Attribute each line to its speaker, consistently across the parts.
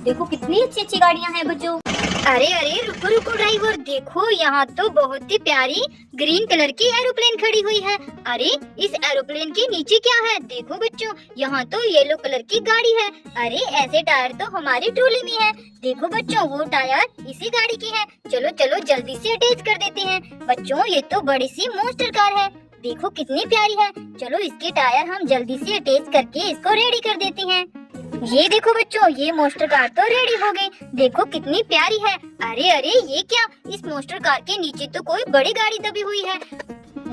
Speaker 1: देखो कितनी अच्छी अच्छी गाड़ियाँ हैं बच्चों।
Speaker 2: अरे अरे रुको रुको ड्राइवर, देखो यहाँ तो बहुत ही प्यारी ग्रीन कलर की एरोप्लेन खड़ी हुई है। अरे इस एरोप्लेन के नीचे क्या है? देखो बच्चों, यहाँ तो येलो कलर की गाड़ी है। अरे ऐसे टायर तो हमारी ट्रॉली में है। देखो बच्चों, वो टायर इसी गाड़ी की है। चलो चलो जल्दी से अटैच कर देते हैं। बच्चों ये तो बड़ी सी मॉन्स्टर कार है, देखो कितनी प्यारी है। चलो इसके टायर हम जल्दी से अटैच करके इसको रेडी कर देते हैं। ये देखो बच्चों, ये मॉन्स्टर कार तो रेडी हो गई। देखो कितनी प्यारी है। अरे अरे ये क्या, इस मॉन्स्टर कार के नीचे तो कोई बड़ी गाड़ी दबी हुई है।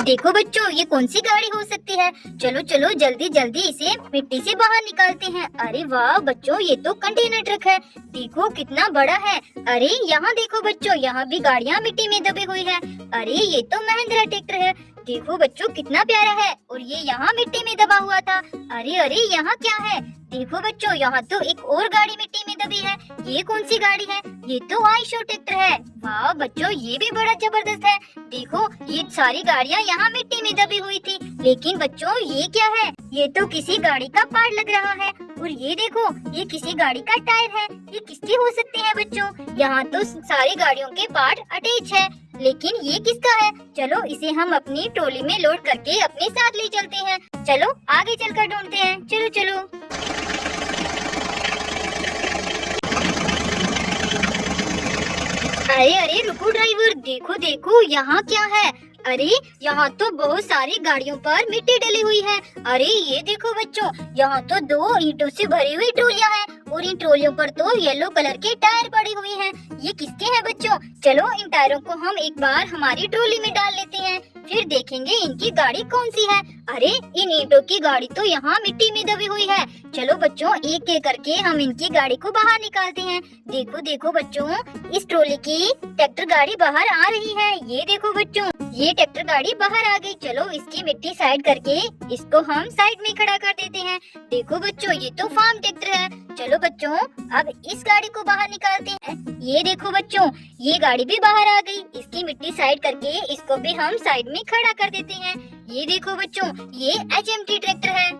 Speaker 2: देखो बच्चों, ये कौन सी गाड़ी हो सकती है? चलो चलो जल्दी जल्दी इसे मिट्टी से बाहर निकालते हैं। अरे वाह बच्चों, ये तो कंटेनर ट्रक है, देखो कितना बड़ा है। अरे यहाँ देखो बच्चों, यहाँ भी गाड़ियाँ मिट्टी में दबी हुई है। अरे ये तो महिंद्रा ट्रैक्टर है, देखो बच्चों कितना प्यारा है। और ये यहाँ मिट्टी में दबा हुआ था। अरे अरे यहाँ क्या है? देखो बच्चों, यहाँ तो एक और गाड़ी मिट्टी में दबी है। ये कौन सी गाड़ी है? ये तो आइशो ट्रैक्टर है। वाह बच्चों, ये भी बड़ा जबरदस्त है। देखो ये सारी गाड़ियाँ यहाँ मिट्टी में दबी हुई थी। लेकिन बच्चों ये क्या है? ये तो किसी गाड़ी का पार्ट लग रहा है। और ये देखो, ये किसी गाड़ी का टायर है। ये किसके हो सकते हैं बच्चों? यहाँ तो सारी गाड़ियों के पार्ट अटैच है, लेकिन ये किसका है? चलो इसे हम अपनी ट्रॉली में लोड करके अपने साथ ले चलते हैं। चलो आगे चलकर ढूंढते हैं। चलो चलो। अरे अरे रुको ड्राइवर, देखो देखो यहाँ क्या है? अरे यहाँ तो बहुत सारी गाड़ियों पर मिट्टी डली हुई है। अरे ये देखो बच्चों, यहाँ तो 2 ईंटों से भरी हुई ट्रॉलियाँ हैं और इन ट्रॉलियों पर तो येलो कलर के टायर पड़े हुए हैं। ये किसके हैं बच्चों? चलो इन टायरों को हम एक बार हमारी ट्रॉली में डाल लेते हैं, फिर देखेंगे इनकी गाड़ी कौन सी है। अरे इन ईंटों की गाड़ी तो यहाँ मिट्टी में दबी हुई है। चलो बच्चों, एक एक करके हम इनकी गाड़ी को बाहर निकालते हैं। देखो देखो बच्चों, इस ट्रॉली की ट्रैक्टर गाड़ी बाहर आ रही है। ये देखो बच्चों, ये ट्रैक्टर गाड़ी बाहर आ गई। चलो इसकी मिट्टी साइड करके इसको हम साइड में खड़ा कर देते हैं। देखो बच्चों, ये तो फार्म ट्रैक्टर है। चलो बच्चों, अब इस गाड़ी को बाहर निकालते हैं। ये देखो बच्चों, ये गाड़ी भी बाहर आ गई। इसकी मिट्टी साइड करके इसको भी हम साइड में खड़ा कर देते हैं। ये देखो बच्चों, ये HMT ट्रैक्टर है।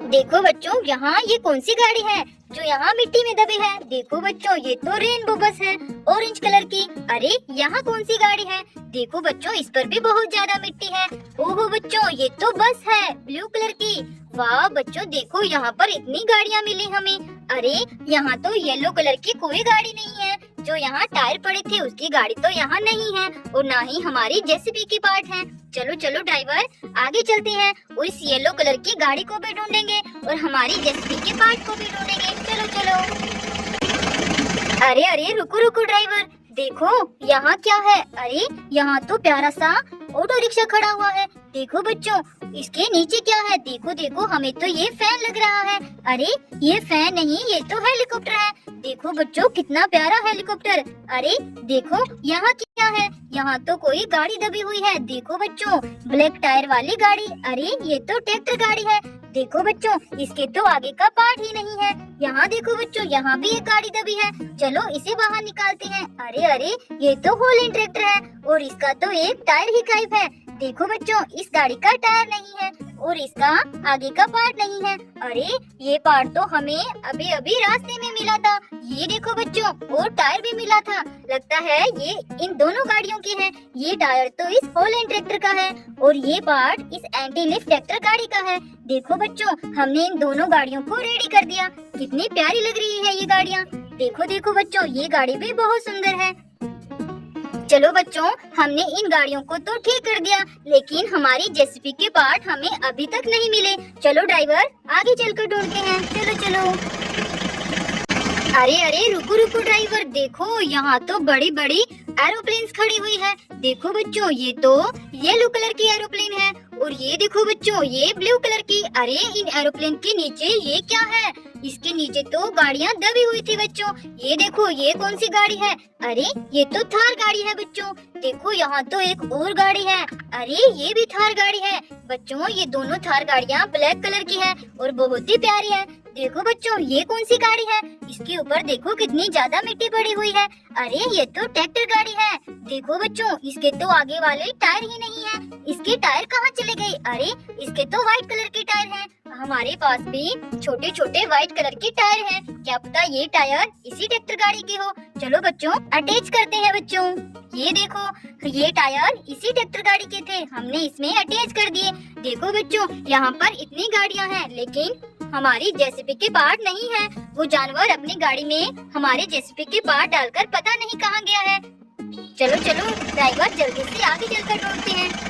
Speaker 2: देखो बच्चों, यहाँ ये कौन सी गाड़ी है जो यहाँ मिट्टी में दबी है? देखो बच्चों, ये तो रेनबो बस है, ऑरेंज कलर की। अरे यहाँ कौन सी गाड़ी है? देखो बच्चों, इस पर भी बहुत ज्यादा मिट्टी है। ओहो बच्चों, ये तो बस है ब्लू कलर की। वाह बच्चों, देखो यहाँ पर इतनी गाड़ियाँ मिली हमें। अरे यहाँ तो येलो कलर की कोई गाड़ी नहीं है। जो यहाँ टायर पड़े थे उसकी गाड़ी तो यहाँ नहीं है, और ना ही हमारी जेसीबी की पार्ट है। चलो चलो ड्राइवर, आगे चलते हैं और इस येलो कलर की गाड़ी को भी ढूंढेंगे और हमारी जेसीबी के पार्ट को भी ढूंढेंगे। चलो चलो। अरे अरे रुको रुको ड्राइवर, देखो यहाँ क्या है? अरे यहाँ तो प्यारा सा ऑटो रिक्शा खड़ा हुआ है। देखो बच्चों, इसके नीचे क्या है? देखो देखो, हमें तो ये फैन लग रहा है। अरे ये फैन नहीं, ये तो हेलीकॉप्टर है। देखो बच्चों, कितना प्यारा हेलीकॉप्टर। अरे देखो यहाँ क्या है? यहाँ तो कोई गाड़ी दबी हुई है। देखो बच्चों, ब्लैक टायर वाली गाड़ी। अरे ये तो ट्रैक्टर गाड़ी है। देखो बच्चों, इसके तो आगे का पार्ट ही नहीं है। यहाँ देखो बच्चों, यहाँ भी एक गाड़ी दबी है। चलो इसे बाहर निकालते हैं। अरे अरे, ये तो होलैंड ट्रैक्टर है और इसका तो एक टायर ही गायब है। देखो बच्चों, इस गाड़ी का टायर नहीं है और इसका आगे का पार्ट नहीं है। अरे ये पार्ट तो हमें अभी अभी रास्ते में मिला था। ये देखो बच्चों, और टायर भी मिला था। लगता है ये इन दोनों गाड़ियों के हैं। ये टायर तो इस होलैंड ट्रैक्टर का है और ये पार्ट इस एंटी लिफ्ट ट्रैक्टर गाड़ी का है। देखो बच्चों, हमने इन दोनों गाड़ियों को रेडी कर दिया। कितनी प्यारी लग रही है ये गाड़ियाँ। देखो देखो बच्चों, ये गाड़ी भी बहुत सुंदर है। चलो बच्चों, हमने इन गाड़ियों को तो ठीक कर दिया, लेकिन हमारी जेसीबी के पार्ट हमें अभी तक नहीं मिले। चलो ड्राइवर, आगे चलकर ढूंढते हैं। चलो चलो। अरे अरे रुको रुको ड्राइवर, देखो यहाँ तो बड़ी बड़ी एरोप्लेन्स खड़ी हुई है। देखो बच्चों, ये तो येलो कलर की एरोप्लेन है और ये देखो बच्चों, ये ब्लू कलर की। अरे इन एरोप्लेन के नीचे ये क्या है? इसके नीचे तो गाड़ियाँ दबी हुई थी बच्चों। ये देखो, ये कौन सी गाड़ी है? अरे ये तो थार गाड़ी है बच्चों। देखो यहाँ तो एक और गाड़ी है। अरे ये भी थार गाड़ी है बच्चों। ये दोनों थार गाड़ियाँ ब्लैक कलर की है और बहुत ही प्यारी है। देखो बच्चों, ये कौन सी गाड़ी है? इसके ऊपर देखो कितनी ज्यादा मिट्टी पड़ी हुई है। अरे ये तो ट्रैक्टर गाड़ी है। देखो बच्चों, इसके तो आगे वाले टायर ही नहीं है। इसके टायर कहाँ चले गए? अरे इसके तो व्हाइट कलर के टायर हैं। हमारे पास भी छोटे छोटे व्हाइट कलर के टायर हैं। क्या पता ये टायर इसी ट्रैक्टर गाड़ी के हो। चलो बच्चों, अटैच करते हैं बच्चों। ये देखो, ये टायर इसी ट्रैक्टर गाड़ी के थे, हमने इसमें अटैच कर दिए। देखो बच्चों, यहाँ पर इतनी गाड़ियाँ हैं, लेकिन हमारी जेसीबी के पार्ट नहीं है। वो जानवर अपनी गाड़ी में हमारे जेसीबी के पार्ट डालकर पता नहीं कहाँ गया है। चलो चलो ड्राइवर, जल्दी से आगे चलकर ढूंढते हैं।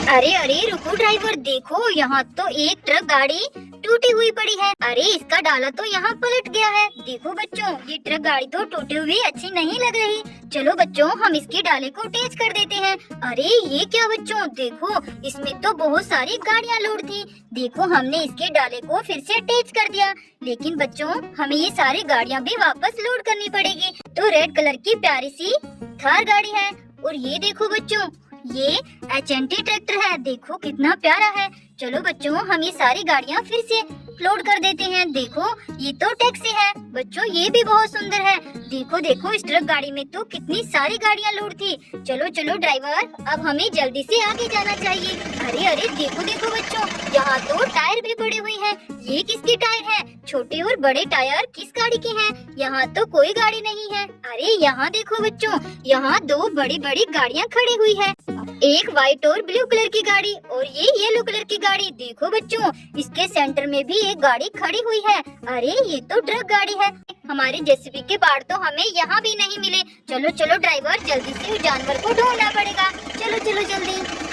Speaker 2: अरे अरे रुको ड्राइवर, देखो यहाँ तो एक ट्रक गाड़ी टूटी हुई पड़ी है। अरे इसका डाला तो यहाँ पलट गया है। देखो बच्चों, ये ट्रक गाड़ी तो टूटी हुई अच्छी नहीं लग रही। चलो बच्चों, हम इसके डाले को अटैच कर देते हैं। अरे ये क्या बच्चों, देखो इसमें तो बहुत सारी गाड़ियाँ लोड थी। देखो हमने इसके डाले को फिर से अटैच कर दिया, लेकिन बच्चों हमें ये सारी गाड़ियाँ भी वापस लोड करनी पड़ेगी। तो रेड कलर की प्यारी सी थार गाड़ी है। और ये देखो बच्चों, ये HNT ट्रैक्टर है। देखो कितना प्यारा है। चलो बच्चों, हम ये सारी गाड़ियाँ फिर से लोड कर देते हैं। देखो ये तो टैक्सी है बच्चों, ये भी बहुत सुंदर है। देखो देखो, इस ट्रक गाड़ी में तो कितनी सारी गाड़ियाँ लोड थी। चलो चलो ड्राइवर, अब हमें जल्दी से आगे जाना चाहिए। अरे अरे देखो देखो बच्चों, यहाँ तो टायर भी पड़े हुए हैं। ये किसके टायर है? छोटे और बड़े टायर किस गाड़ी के हैं? यहाँ तो कोई गाड़ी नहीं है। अरे यहाँ देखो बच्चों, यहाँ दो बड़ी बड़ी गाड़ियाँ खड़ी हुई है। एक व्हाइट और ब्लू कलर की गाड़ी और ये येलो कलर की गाड़ी। देखो बच्चों, इसके सेंटर में भी एक गाड़ी खड़ी हुई है। अरे ये तो ट्रक गाड़ी है। हमारे जेसीबी के पार्ट तो हमें यहाँ भी नहीं मिले। चलो चलो ड्राइवर, जल्दी से उस जानवर को ढूंढना पड़ेगा। चलो चलो जल्दी।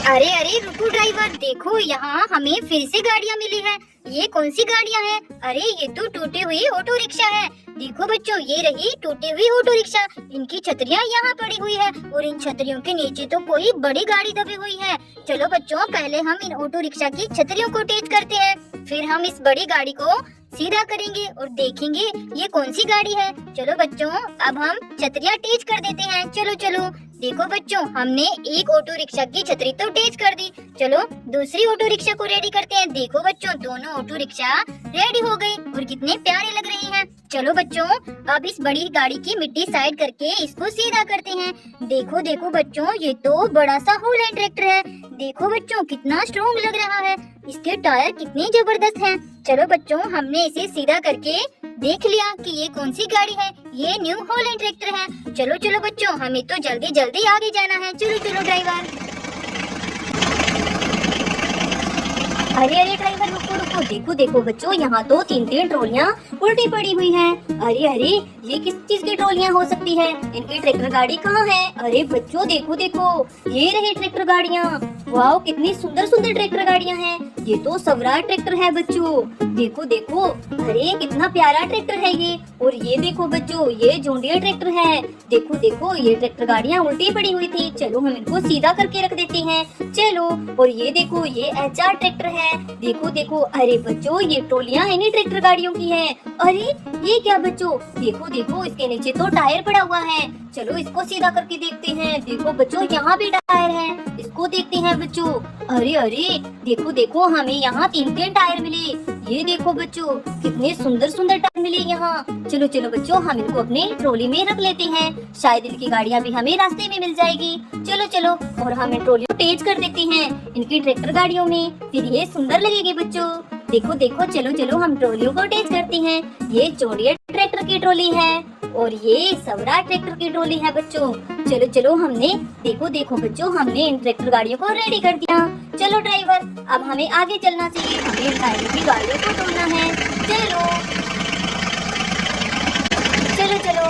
Speaker 2: अरे अरे रुको ड्राइवर, देखो यहाँ हमें फिर से गाड़ियाँ मिली है। ये कौन सी गाड़ियाँ हैं? अरे ये तो टूटी हुई ऑटो रिक्शा है। देखो बच्चों, ये रही टूटी हुई ऑटो रिक्शा। इनकी छतरियाँ यहाँ पड़ी हुई है और इन छतरियों के नीचे तो कोई बड़ी गाड़ी दबी हुई है। चलो बच्चों, पहले हम इन ऑटो रिक्शा की छतरियों को अटैच करते हैं, फिर हम इस बड़ी गाड़ी को सीधा करेंगे और देखेंगे ये कौन सी गाड़ी है। चलो बच्चों, अब हम छतरियाँ अटैच कर देते हैं। चलो चलो। देखो बच्चों, हमने एक ऑटो रिक्शा की छतरी तो अटैच कर दी। चलो दूसरी ऑटो रिक्शा को रेडी करते हैं। देखो बच्चों, दोनों ऑटो रिक्शा रेडी हो गई और कितने प्यारे लग रही हैं। चलो बच्चों, अब इस बड़ी गाड़ी की मिट्टी साइड करके इसको सीधा करते हैं। देखो देखो बच्चों, ये तो बड़ा सा होलैंड ट्रैक्टर है। देखो बच्चों, कितना स्ट्रॉन्ग लग रहा है। इसके टायर कितने जबरदस्त हैं। चलो बच्चों, हमने इसे सीधा करके देख लिया कि ये कौन सी गाड़ी है। ये न्यू होलैंड ट्रैक्टर है। चलो चलो बच्चों, हमें तो जल्दी जल्दी आगे जाना है। चलो चलो ड्राइवर।
Speaker 1: अरे अरे ड्राइवर, रुको रुको, देखो देखो बच्चों, यहाँ तो तीन तीन ट्रॉलियाँ उल्टी पड़ी हुई हैं। अरे अरे, ये किस चीज की ट्रॉलियाँ हो सकती है? इनकी ट्रैक्टर गाड़ी कहाँ है? अरे बच्चों देखो देखो, ये रही ट्रैक्टर गाड़ियाँ। वाह, कितनी सुंदर सुंदर ट्रैक्टर गाड़ियाँ हैं। ये तो स्वराज ट्रैक्टर है बच्चों। देखो देखो, अरे कितना प्यारा ट्रैक्टर है ये। और ये देखो बच्चों, ये जॉन डीयर ट्रैक्टर है। देखो देखो, ये ट्रैक्टर गाड़ियाँ उल्टी पड़ी हुई थी। चलो हम इनको सीधा करके रख देते हैं। चलो। और ये देखो, ये HR ट्रैक्टर है। देखो देखो, अरे बच्चों, ये ट्रॉलियाँ इन्हीं ट्रैक्टर गाड़ियों की हैं। अरे ये क्या बच्चों, देखो देखो, इसके नीचे तो टायर पड़ा हुआ है। चलो इसको सीधा करके देखते हैं। देखो बच्चों, यहाँ भी टायर है, इसको देखते हैं बच्चों। अरे अरे देखो देखो, हमें यहाँ तीन तीन टायर मिले। ये देखो बच्चों, कितने सुंदर सुंदर टायर मिले यहाँ। चलो चलो बच्चों, हम इनको अपने ट्रॉली में रख लेते हैं, शायद इनकी गाड़ियाँ भी हमें रास्ते में मिल जाएगी। चलो चलो, और हम इन ट्रॉली को अटैच कर देते हैं इनकी ट्रैक्टर गाड़ियों में, फिर ये सुंदर लगेगी बच्चों। देखो देखो, चलो चलो, हम ट्रॉलियों को अटैच करते हैं। ये जोड़िया ट्रैक्टर की ट्रॉली है और ये स्वराज ट्रैक्टर की ट्रॉली है बच्चों। चलो चलो, हमने देखो देखो बच्चों, हमने इन ट्रैक्टर गाड़ियों को रेडी कर दिया। चलो ड्राइवर, अब हमें आगे चलना चाहिए, हमें इन टायरों की गाड़ियों को ढूंढना है। चलो चलो चलो।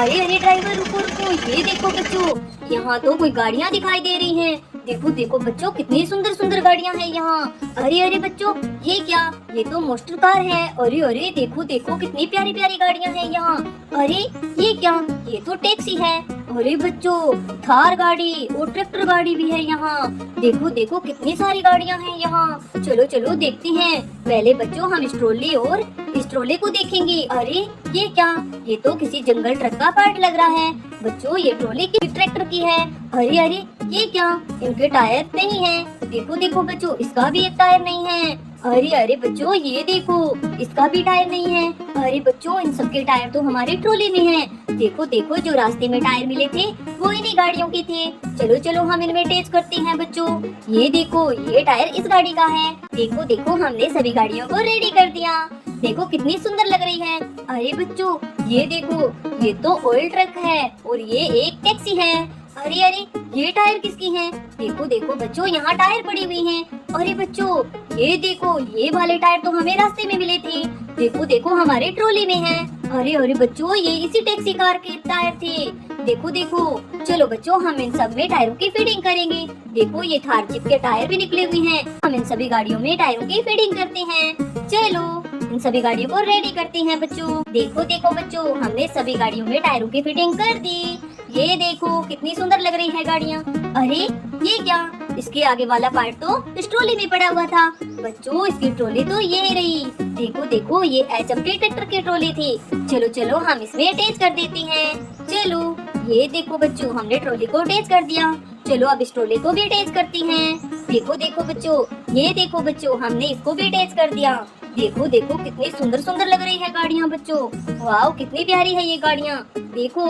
Speaker 1: अरे अरे ड्राइवर, रुको रुको, ये देखो बच्चों, यहाँ तो कोई गाड़ियाँ दिखाई दे रही हैं। देखो देखो बच्चों, कितनी सुंदर सुंदर गाड़ियाँ हैं यहाँ। अरे अरे बच्चों, ये क्या? ये तो मोस्टर कार है। अरे अरे देखो देखो, कितनी प्यारी प्यारी गाड़ियाँ हैं यहाँ। अरे ये क्या? ये तो टैक्सी है। अरे बच्चों, थार गाड़ी और ट्रैक्टर गाड़ी भी है यहाँ। देखो देखो, कितनी सारी गाड़ियाँ हैं यहाँ। चलो चलो देखते हैं। पहले बच्चों हम इस ट्रॉली और इस ट्रॉली को देखेंगे। अरे ये क्या? ये तो किसी जंगल ट्रक का पार्ट लग रहा है बच्चों। ये ट्रॉली की ट्रैक्टर की है। अरे अरे ये क्या? इनके टायर नहीं है। देखो देखो बच्चों, इसका भी एक टायर नहीं है। अरे अरे बच्चों, ये देखो, इसका भी टायर नहीं है। अरे बच्चों, इन सबके टायर तो हमारे ट्रॉली में हैं। देखो देखो, जो रास्ते में टायर मिले थे वो इन्हीं गाड़ियों के थे। चलो चलो, हम इनमें टेस्ट करते हैं बच्चों। ये देखो, ये टायर इस गाड़ी का है। देखो देखो, हमने सभी गाड़ियों को रेडी कर दिया। देखो कितनी सुंदर लग रही है। अरे बच्चों, ये देखो, ये तो ऑयल ट्रक है और ये एक टैक्सी है। अरे अरे, ये टायर किसकी हैं? देखो देखो बच्चों, यहाँ टायर पड़ी हुई हैं। अरे बच्चों, ये देखो, ये वाले टायर तो हमें रास्ते में मिले थे। देखो देखो, हमारे ट्रॉली में हैं। अरे अरे बच्चों, ये इसी टैक्सी कार के टायर थे। देखो देखो, चलो बच्चों, हम इन सब में टायरों की फिटिंग करेंगे। देखो, ये थार जीप के टायर भी निकले हुए हैं। हम इन सभी गाड़ियों में टायरों की फिटिंग करते हैं। चलो, इन सभी गाड़ियों को रेडी करते हैं बच्चों। देखो देखो बच्चों, हमने सभी गाड़ियों में टायरों की फिटिंग कर दी। ये देखो, कितनी सुंदर लग रही है गाड़ियाँ। अरे ये क्या, इसके आगे वाला पार्ट तो इस ट्रॉली में पड़ा हुआ था। बच्चों, इसकी ट्रॉली तो ये रही। देखो देखो, ये HMT ट्रैक्टर की ट्रॉली थी। चलो चलो, हम इसमें अटैच कर देते हैं। चलो, ये देखो बच्चों, हमने ट्रॉली को अटैच कर दिया। चलो, अब इस ट्रॉली को भी अटैच करते हैं। देखो देखो बच्चों, ये देखो बच्चों, हमने इसको भी अटैच कर दिया। देखो देखो, कितनी सुंदर सुंदर लग रही है गाड़ियाँ बच्चों। वाह, कितनी प्यारी है ये गाड़ियाँ। देखो,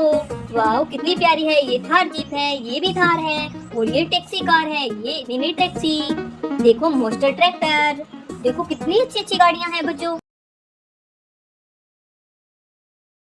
Speaker 1: वाह कितनी प्यारी है। ये थार जीप है, ये भी थार है, और ये टैक्सी कार है, ये मिनी टैक्सी। देखो, मोस्टर ट्रैक्टर। देखो कितनी अच्छी अच्छी गाड़ियाँ हैं बच्चों।